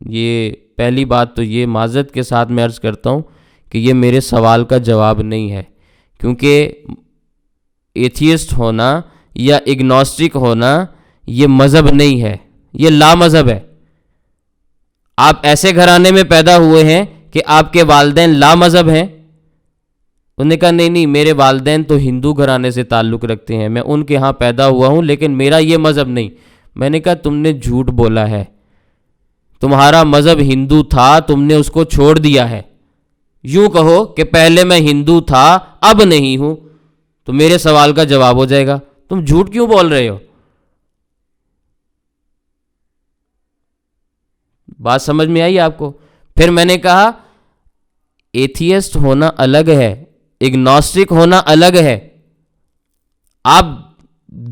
یہ پہلی بات تو یہ معذرت کے ساتھ میں عرض کرتا ہوں کہ یہ میرے سوال کا جواب نہیں ہے، کیونکہ ایتھیسٹ ہونا یا ایگنوسٹک ہونا یہ مذہب نہیں ہے، یہ لا مذہب ہے۔ آپ ایسے گھرانے میں پیدا ہوئے ہیں کہ آپ کے والدین لا مذہب ہیں، انہوں نے کہا نہیں نہیں، میرے والدین تو ہندو گھرانے سے تعلق رکھتے ہیں، میں ان کے ہاں پیدا ہوا ہوں، لیکن میرا یہ مذہب نہیں۔ میں نے کہا تم نے جھوٹ بولا ہے، تمہارا مذہب ہندو تھا، تم نے اس کو چھوڑ دیا ہے۔ یوں کہو کہ پہلے میں ہندو تھا اب نہیں ہوں، تو میرے سوال کا جواب ہو جائے گا۔ تم جھوٹ کیوں بول رہے ہو؟ بات سمجھ میں آئی آپ کو؟ پھر میں نے کہا ایتھیسٹ ہونا الگ ہے، اگنوسٹک ہونا الگ ہے۔ آپ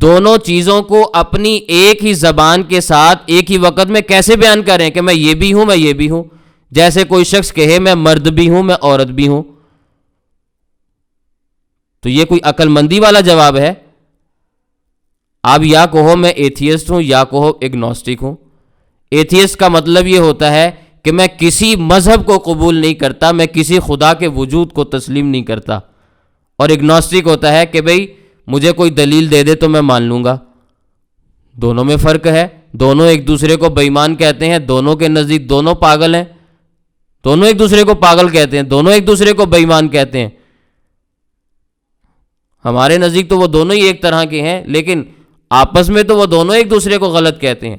دونوں چیزوں کو اپنی ایک ہی زبان کے ساتھ ایک ہی وقت میں کیسے بیان کریں کہ میں یہ بھی ہوں میں یہ بھی ہوں؟ جیسے کوئی شخص کہے میں مرد بھی ہوں میں عورت بھی ہوں، تو یہ کوئی عقل مندی والا جواب ہے؟ آپ یا کہو میں ایتھیسٹ ہوں یا کہو اگنوسٹک ہوں۔ ایتھیسٹ کا مطلب یہ ہوتا ہے کہ میں کسی مذہب کو قبول نہیں کرتا، میں کسی خدا کے وجود کو تسلیم نہیں کرتا، اور اگنوسٹک ہوتا ہے کہ بھئی مجھے کوئی دلیل دے دے تو میں مان لوں گا۔ دونوں میں فرق ہے، دونوں ایک دوسرے کو بے ایمان کہتے ہیں، دونوں کے نزدیک دونوں پاگل ہیں، دونوں ایک دوسرے کو پاگل کہتے ہیں، دونوں ایک دوسرے کو بے ایمان کہتے ہیں۔ ہمارے نزدیک تو وہ دونوں ہی ایک طرح کے ہیں، لیکن آپس میں تو وہ دونوں ایک دوسرے کو غلط کہتے ہیں۔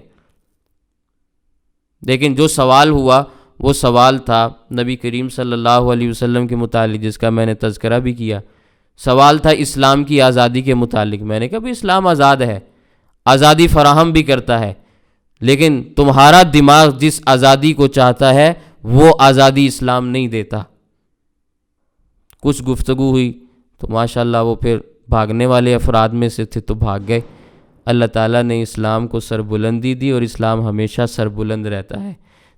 لیکن جو سوال ہوا وہ سوال تھا نبی کریم صلی اللہ علیہ وسلم کے متعلق، جس کا میں نے تذکرہ بھی کیا۔ سوال تھا اسلام کی آزادی کے متعلق۔ میں نے کہا بھی اسلام آزاد ہے، آزادی فراہم بھی کرتا ہے، لیکن تمہارا دماغ جس آزادی کو چاہتا ہے وہ آزادی اسلام نہیں دیتا۔ کچھ گفتگو ہوئی تو ماشاءاللہ وہ پھر بھاگنے والے افراد میں سے تھے تو بھاگ گئے۔ اللہ تعالیٰ نے اسلام کو سربلندی دی، اور اسلام ہمیشہ سربلند رہتا ہے۔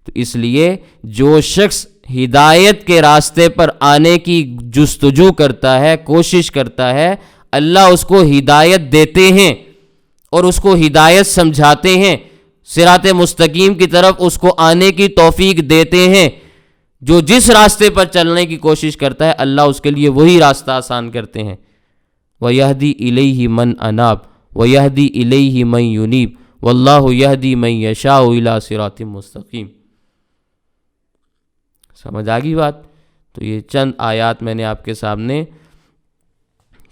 تو اس لیے جو شخص ہدایت کے راستے پر آنے کی جستجو کرتا ہے، کوشش کرتا ہے، اللہ اس کو ہدایت دیتے ہیں اور اس کو ہدایت سمجھاتے ہیں، صراط مستقیم کی طرف اس کو آنے کی توفیق دیتے ہیں۔ جو جس راستے پر چلنے کی کوشش کرتا ہے اللہ اس کے لیے وہی راستہ آسان کرتے ہیں۔ وَيَهْدِي إِلَيْهِ مَنْ أَنَابَ وَيَهْدِي إِلَيْهِ مَنْ يُنِيبُ وَاللَّهُ يَهْدِي مَنْ يَشَاءُ إِلَىٰ صِرَاطٍ مستقیم۔ سمجھ آ گئی بات؟ تو یہ چند آیات میں نے آپ کے سامنے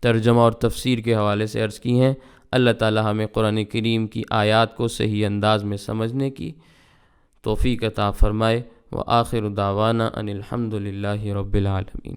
ترجمہ اور تفسیر کے حوالے سے عرض کی ہیں۔ اللہ تعالی ہمیں قرآن کریم کی آیات کو صحیح انداز میں سمجھنے کی توفیق عطا فرمائے۔ وآخر دعوانا ان الحمد للہ رب العالمین۔